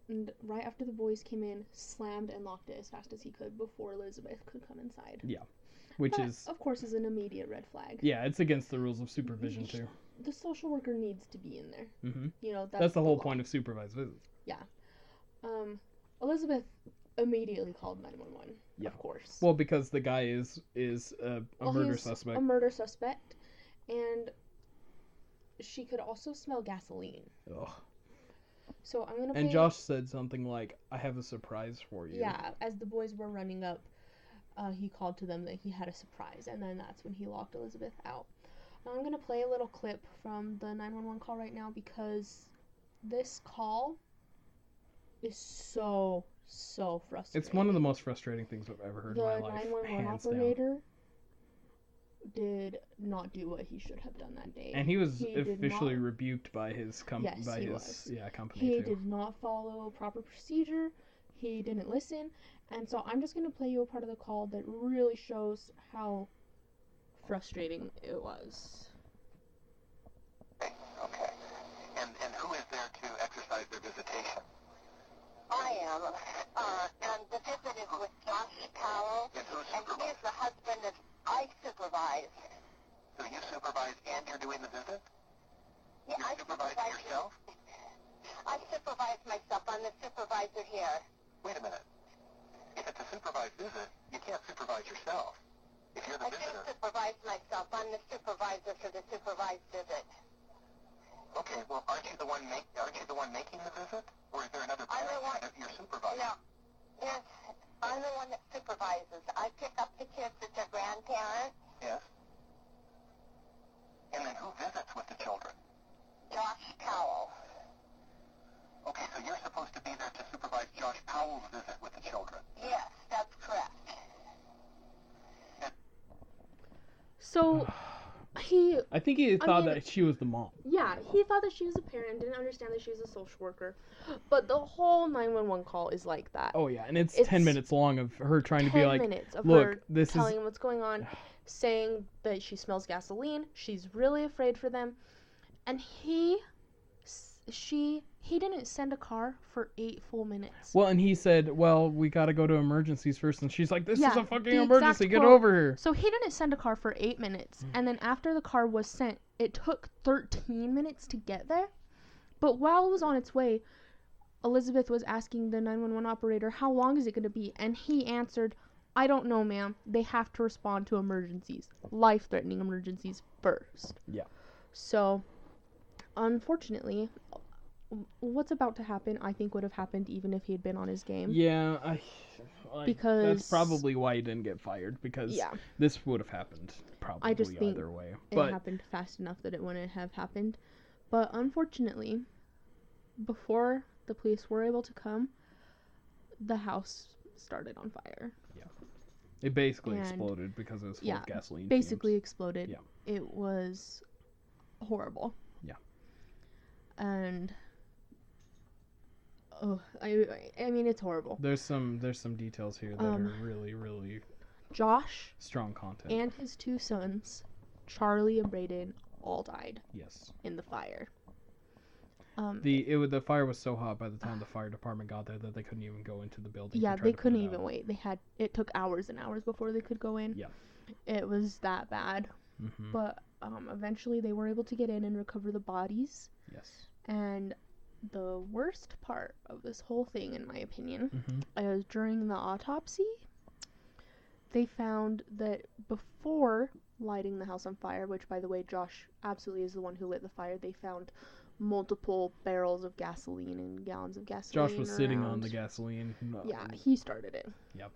S1: And right after the boys came in, slammed and locked it as fast as he could before Elizabeth could come inside.
S2: Yeah. Which
S1: That,
S2: is,
S1: of course, is an immediate red flag.
S2: yeah, it's against the rules of supervision, too.
S1: The social worker needs to be in there.
S2: Mm-hmm.
S1: You know,
S2: That's the whole
S1: law.
S2: point of supervised visits.
S1: Elizabeth immediately called 911.
S2: Yeah.
S1: Of course.
S2: Well, because the guy is a murder
S1: he's
S2: suspect.
S1: A murder suspect, and she could also smell gasoline.
S2: Ugh.
S1: So I'm gonna.
S2: And Josh said something like, "I have a surprise for you."
S1: Yeah, as the boys were running up, he called to them that he had a surprise, and then that's when he locked Elizabeth out. Now I'm gonna play a little clip from the 911 call right now because this call is so frustrating.
S2: It's one of the most frustrating things I've ever heard in my life.
S1: The 911
S2: hands down.
S1: operator did not do what he should have done that day.
S2: And he was officially rebuked by his company.
S1: Yes, he was.
S2: Company
S1: He
S2: too.
S1: did not follow proper procedure. He didn't listen. And so I'm just going to play you a part of the call that really shows how frustrating it was.
S4: Okay. And who is there to exercise their visitation?
S3: I am. And the visit is with Josh Powell.
S4: And who
S3: And
S4: supervises?
S3: he's the husband that I supervise.
S4: So you supervise and you're doing the visit?
S3: Yeah,
S4: You
S3: I
S4: supervise yourself?
S3: I supervise myself. I'm the supervisor here.
S4: Wait a minute. If it's a supervised visit, you can't supervise yourself. If you're the
S3: I do
S4: visitor.
S3: supervise myself. I'm the supervisor for the supervised visit.
S4: Okay, well, aren't you the one making the visit? Or is there another
S3: I'm the one-
S4: parent that you're supervising?
S3: No. Yes, I'm the one that supervises. I pick up the kids at their grandparents.
S4: Yes. And then who visits with the children?
S3: Josh Powell.
S4: Okay, so you're supposed to be there to supervise Josh Powell's visit with the children.
S3: Yes, that's correct.
S1: So
S2: I think he thought that she was the mom.
S1: Yeah, he thought that she was a parent, didn't understand that she was a social worker. But the whole 911 call is like that.
S2: Oh yeah, and it's 10
S1: It's
S2: minutes long of her trying to be
S1: 10
S2: like,
S1: minutes of
S2: look,
S1: her
S2: this
S1: telling
S2: is
S1: him what's going on, saying that she smells gasoline, she's really afraid for them, and he didn't send a car for 8 full minutes.
S2: well, and he said, well, we gotta go to emergencies first, and she's like, this is
S1: Yeah,
S2: a fucking
S1: the
S2: emergency,
S1: exact
S2: get
S1: quote.
S2: over here.
S1: So he didn't send a car for 8 minutes, and then after the car was sent, it took 13 minutes to get there. But while it was on its way, Elizabeth was asking the 911 operator, how long is it going to be? And he answered, I don't know, ma'am. They have to respond to emergencies, life-threatening emergencies first.
S2: Yeah.
S1: So, unfortunately, what's about to happen, I think, would have happened even if he had been on his game.
S2: Yeah,
S1: Because
S2: that's probably why he didn't get fired, because
S1: Yeah.
S2: this would have happened probably
S1: I just think
S2: either way.
S1: it
S2: But
S1: happened fast enough that it wouldn't have happened. But unfortunately, before the police were able to come, the house started on fire.
S2: it basically
S1: and-
S2: exploded because it was full
S1: yeah,
S2: of gasoline
S1: Basically
S2: fumes.
S1: exploded.
S2: Yeah.
S1: It was horrible.
S2: Yeah.
S1: And I mean, it's horrible.
S2: There's some details here that are really, really
S1: Josh
S2: strong content.
S1: and his 2 sons, Charlie and Brayden, all died
S2: Yes.
S1: in the fire.
S2: The fire was so hot by the time the fire department got there that they couldn't even go into the building.
S1: Yeah,
S2: to try
S1: they
S2: to put
S1: couldn't
S2: it
S1: even
S2: out.
S1: wait. It took hours and hours before they could go in.
S2: Yeah.
S1: It was that bad.
S2: Mm-hmm.
S1: But eventually they were able to get in and recover the bodies.
S2: Yes.
S1: And the worst part of this whole thing, in my opinion,
S2: Mm-hmm.
S1: is during the autopsy, they found that before lighting the house on fire, which, by the way, Josh absolutely is the one who lit the fire, they found multiple barrels of gasoline and gallons of gasoline.
S2: Josh was sitting on
S1: around.
S2: the gasoline.
S1: Yeah, he started it.
S2: Yep.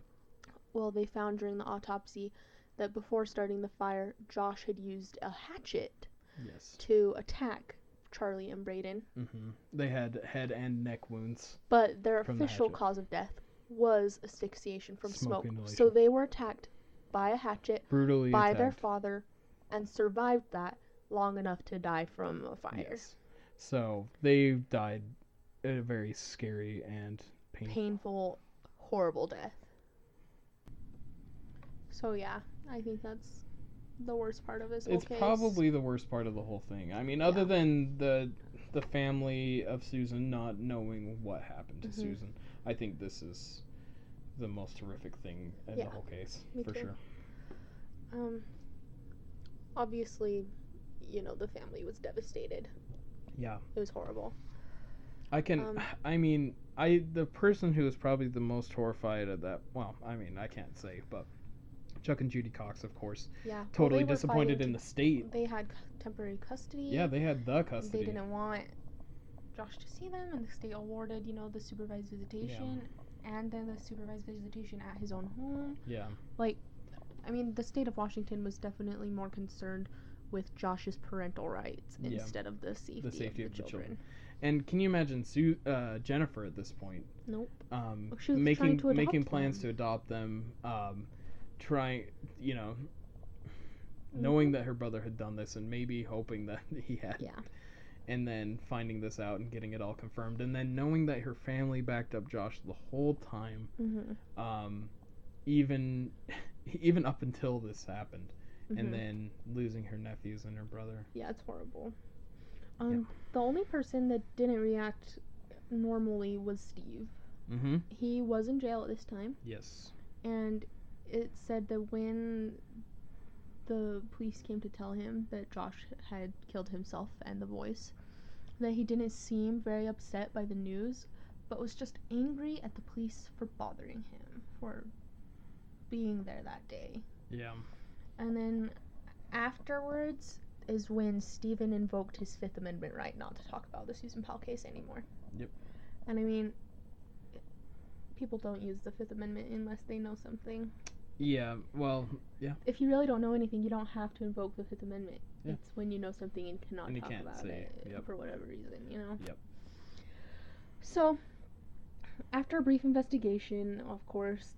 S1: Well, they found during the autopsy that before starting the fire, Josh had used a hatchet
S2: Yes.
S1: to attack Charlie and Brayden.
S2: Mm-hmm. They had head and neck wounds.
S1: But their
S2: From the
S1: official
S2: hatchet.
S1: cause of death was asphyxiation from
S2: Smoke
S1: smoke.
S2: inhalation.
S1: So they were attacked by a hatchet
S2: Brutally
S1: by
S2: attacked.
S1: their father and survived that long enough to die from a fire.
S2: Yes. So they died a very scary and
S1: Painful, horrible death. So yeah, I think that's the worst part of this whole
S2: It's
S1: case.
S2: probably the worst part of the whole thing. I mean, other
S1: Yeah.
S2: than the the family of Susan not knowing what happened to
S1: Mhm.
S2: Susan. I think this is the most horrific thing in the
S1: Yeah,
S2: whole case,
S1: me
S2: for
S1: too.
S2: sure.
S1: Obviously, the family was devastated.
S2: Yeah.
S1: It was horrible.
S2: The person who was probably the most horrified at that, I can't say, but Chuck and Judy Cox, of course,
S1: Yeah.
S2: totally
S1: they were
S2: disappointed
S1: fighting
S2: in the state.
S1: They had temporary custody.
S2: Yeah, they had the custody.
S1: They didn't want Josh to see them, and the state awarded, the supervised visitation, and then the supervised visitation at his own home.
S2: Yeah.
S1: The state of Washington was definitely more concerned with Josh's parental rights instead of the safety of the children.
S2: And can you imagine Jennifer at this point?
S1: Nope.
S2: She was making plans to adopt them, knowing that her brother had done this and maybe hoping that he had.
S1: Yeah.
S2: And then finding this out and getting it all confirmed, and then knowing that her family backed up Josh the whole time, even up until this happened, and then losing her nephews and her brother.
S1: Yeah, it's horrible. The only person that didn't react normally was Steve.
S2: Mm-hmm.
S1: He was in jail at this time.
S2: Yes.
S1: And it said that when the police came to tell him that Josh had killed himself and the boys, that he didn't seem very upset by the news, but was just angry at the police for bothering him, for being there that day.
S2: Yeah.
S1: And then afterwards is when Stephen invoked his Fifth Amendment right not to talk about the Susan Powell case anymore.
S2: Yep.
S1: And people don't use the Fifth Amendment unless they know something.
S2: Yeah, well, yeah.
S1: If you really don't know anything, you don't have to invoke the Fifth Amendment.
S2: Yeah.
S1: It's when you know something and cannot
S2: and
S1: talk about it for whatever reason,
S2: Yep.
S1: So, after a brief investigation, of course,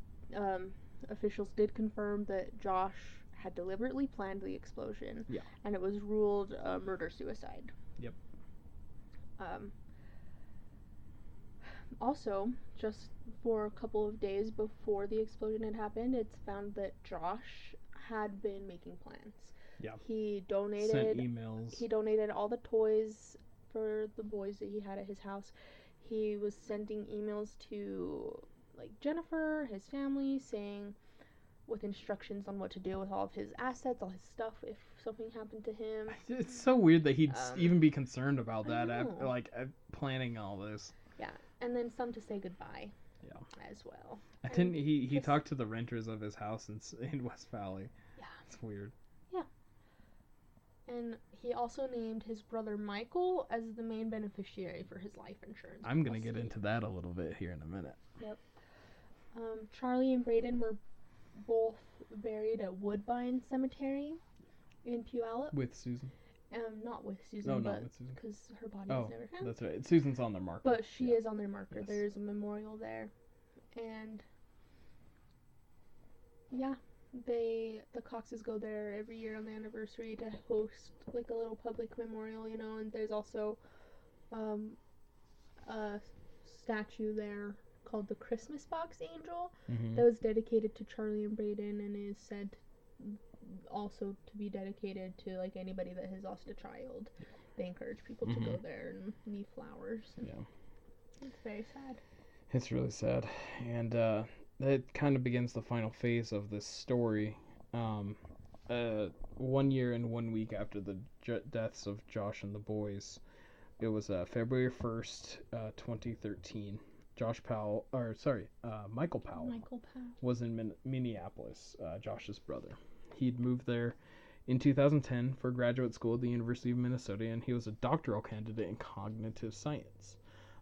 S1: officials did confirm that Josh had deliberately planned the explosion.
S2: Yeah.
S1: And it was ruled murder-suicide.
S2: Yep.
S1: Also, just for a couple of days before the explosion had happened, it's found that Josh had been making plans.
S2: Yeah.
S1: He donated
S2: Sent emails.
S1: He donated all the toys for the boys that he had at his house. He was sending emails to Jennifer, his family, saying with instructions on what to do with all of his assets, all his stuff, if something happened to him.
S2: It's so weird that he'd even be concerned about that after planning all this.
S1: Yeah, and then some to say goodbye.
S2: Yeah.
S1: As well.
S2: I didn't. He talked to the renters of his house in West Valley.
S1: Yeah.
S2: It's weird.
S1: Yeah. And he also named his brother Michael as the main beneficiary for his life insurance.
S2: I'm gonna get into that a little bit here in a minute.
S1: Yep. Charlie and Braden were both buried at Woodbine Cemetery in Puyallup.
S2: With Susan.
S1: Not with Susan.
S2: No, not with Susan.
S1: Because her body was never found.
S2: That's right. Susan's on their marker.
S1: But she is on their marker.
S2: Yes.
S1: There's a memorial there. And yeah, the Coxes go there every year on the anniversary to host a little public memorial, and there's also a statue there called the Christmas Box Angel that was dedicated to Charlie and Braden and is said also to be dedicated to anybody that has lost a child. They encourage people to go there and leave flowers. And it's very sad.
S2: It's really sad, and that kind of begins the final phase of this story. 1 year and 1 week after the deaths of Josh and the boys, it was February 1st, 2013. Michael Powell was in Minneapolis, Josh's brother. He'd moved there in 2010 for graduate school at the University of Minnesota, and he was a doctoral candidate in cognitive science.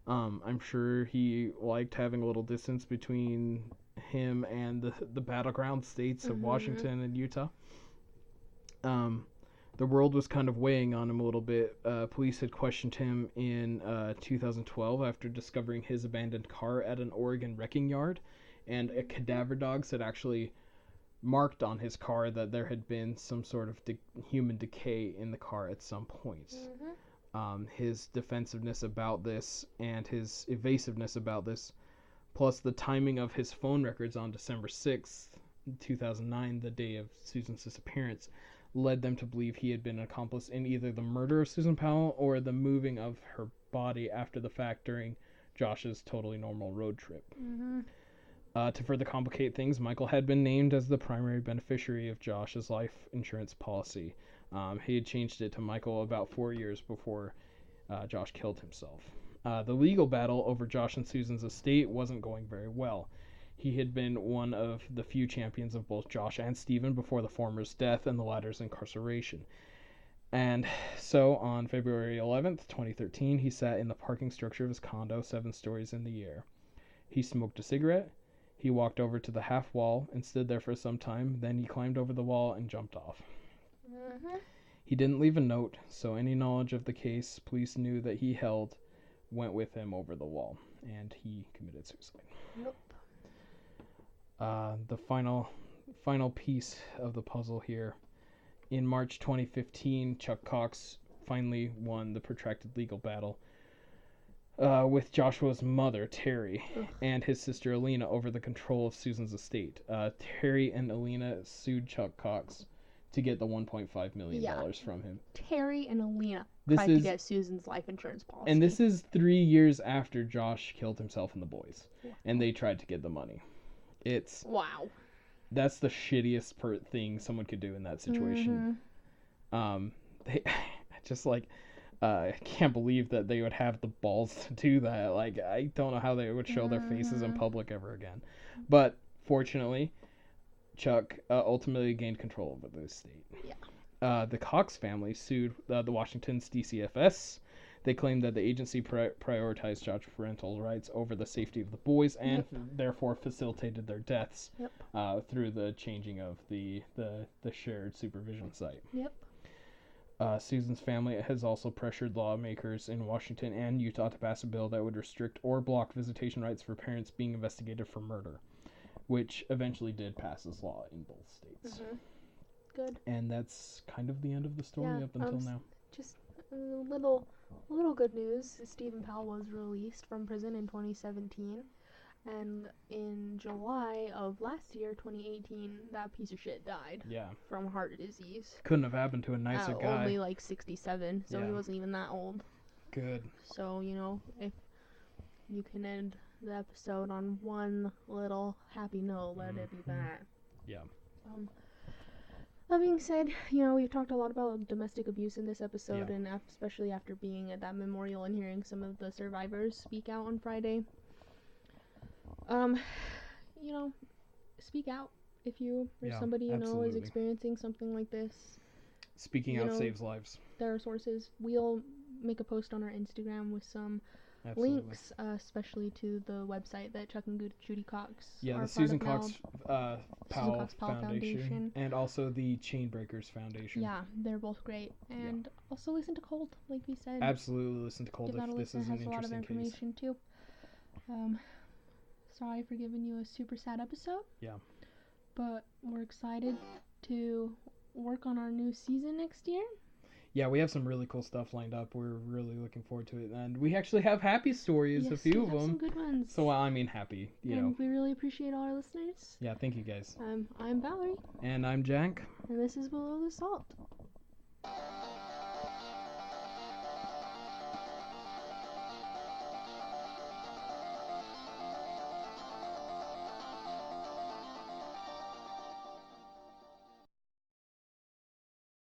S2: I'm sure he liked having a little distance between him and the battleground states of Washington and Utah. The world was kind of weighing on him a little bit. Police had questioned him in 2012 after discovering his abandoned car at an Oregon wrecking yard, and a cadaver dogs had actually marked on his car that there had been some sort of human decay in the car at some point. His defensiveness about this and his evasiveness about this, plus the timing of his phone records on December 6th, 2009, the day of Susan's disappearance, led them to believe he had been an accomplice in either the murder of Susan Powell or the moving of her body after the fact during Josh's totally normal road trip.
S1: Mm-hmm.
S2: To further complicate things, Michael had been named as the primary beneficiary of Josh's life insurance policy. He had changed it to Michael about 4 years before Josh killed himself. The legal battle over Josh and Susan's estate wasn't going very well. He had been one of the few champions of both Josh and Stephen before the former's death and the latter's incarceration. And so, on February 11th, 2013, he sat in the parking structure of his condo 7 stories in the air. He smoked a cigarette. He walked over to the half wall and stood there for some time. Then he climbed over the wall and jumped off.
S1: Mm-hmm.
S2: He didn't leave a note, so any knowledge of the case police knew that he held went with him over the wall, and he committed suicide.
S1: Nope.
S2: The final piece of the puzzle here. In March 2015, Chuck Cox finally won the protracted legal battle with Joshua's mother, Terry, and his sister, Alina, over the control of Susan's estate. Terry and Alina sued Chuck Cox to get the $1.5 million from him.
S1: Terry and Alina
S2: This
S1: tried
S2: is-
S1: to get Susan's life insurance policy.
S2: And this is 3 years after Josh killed himself and the boys,
S1: Wow.
S2: and they tried to get the money.
S1: Wow.
S2: That's the shittiest thing someone could do in that situation. They just I can't believe that they would have the balls to do that. Like, I don't know how they would show their faces in public ever again. But fortunately, Chuck ultimately gained control over the estate.
S1: Yeah.
S2: The Cox family sued the Washington's DCFS. They claimed that the agency prioritized Josh's parental rights over the safety of the boys and therefore facilitated their deaths through the changing of the shared supervision site.
S1: Yep.
S2: Susan's family has also pressured lawmakers in Washington and Utah to pass a bill that would restrict or block visitation rights for parents being investigated for murder, which eventually did pass this law in both states.
S1: Mm-hmm. Good.
S2: And that's kind of the end of the story up until now.
S1: Just a little good news. Stephen Powell was released from prison in 2017. And in July of last year, 2018, that piece of shit died
S2: Yeah.
S1: from heart disease.
S2: Couldn't have happened to a nicer guy.
S1: Only like 67, so he
S2: Yeah.
S1: wasn't even that old.
S2: Good.
S1: So, if you can end the episode on one little happy note, let it be that.
S2: Yeah.
S1: That being said, we've talked a lot about domestic abuse in this episode,
S2: Yeah.
S1: and especially after being at that memorial and hearing some of the survivors speak out on Friday. Speak out if you or
S2: Yeah,
S1: somebody you know is
S2: absolutely.
S1: experiencing something like this.
S2: Speaking out saves lives.
S1: There are sources. We'll make a post on our Instagram with some
S2: Absolutely.
S1: links, especially to the website that Chuck and Judy Cox
S2: Yeah,
S1: are
S2: the
S1: part
S2: Susan
S1: of now.
S2: Cox Powell
S1: Cox Powell
S2: Foundation,
S1: Foundation.
S2: and also the Chainbreakers Foundation.
S1: Yeah, they're both great. And also listen to Cold, like we said.
S2: Absolutely listen to Cold
S1: Give that a
S2: if this
S1: listen.
S2: is
S1: It
S2: an
S1: has a lot of
S2: interesting case.
S1: information too. Sorry for giving you a super sad episode.
S2: Yeah.
S1: But we're excited to work on our new season next year.
S2: Yeah, we have some really cool stuff lined up. We're really looking forward to it. And we actually have happy stories,
S1: Yes,
S2: a few
S1: we
S2: of
S1: have
S2: them.
S1: some good ones.
S2: So, I mean, happy,
S1: and we really appreciate all our listeners.
S2: Yeah, thank you guys.
S1: I'm Valerie,
S2: And I'm Jack.
S1: and this is Below the Salt.